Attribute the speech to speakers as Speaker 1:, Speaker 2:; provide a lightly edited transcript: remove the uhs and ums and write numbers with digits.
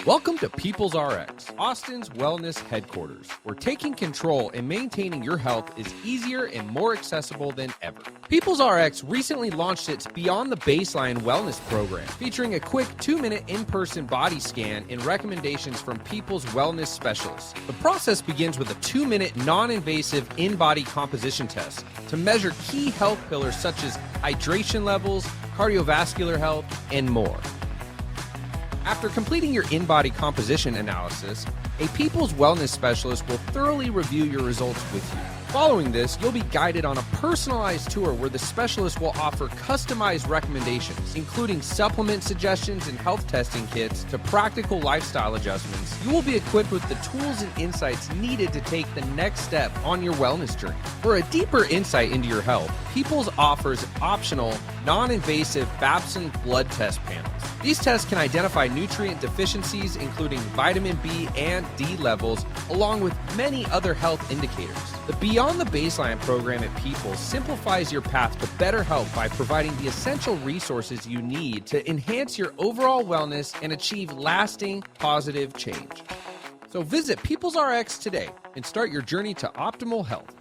Speaker 1: Welcome to People's RX, Austin's wellness headquarters, where taking control and maintaining your health is easier and more accessible than ever. People's RX recently launched its Beyond the Baseline wellness program, featuring a quick 2-minute in-person body scan and recommendations from People's wellness specialists. The process begins with a 2-minute non-invasive InBody composition test to measure key health pillars such as hydration levels, cardiovascular health, and more. After completing your InBody composition analysis, a People's Wellness Specialist will thoroughly review your results with you. Following this, you'll be guided on a personalized tour where the specialist will offer customized recommendations, including supplement suggestions and health testing kits to practical lifestyle adjustments. You will be equipped with the tools and insights needed to take the next step on your wellness journey. For a deeper insight into your health, People's offers optional, non-invasive Babson blood test panels. These tests can identify nutrient deficiencies, including vitamin B and D levels, along with many other health indicators. The Beyond the Baseline program at People's simplifies your path to better health by providing the essential resources you need to enhance your overall wellness and achieve lasting, positive change. So visit People's RX today and start your journey to optimal health.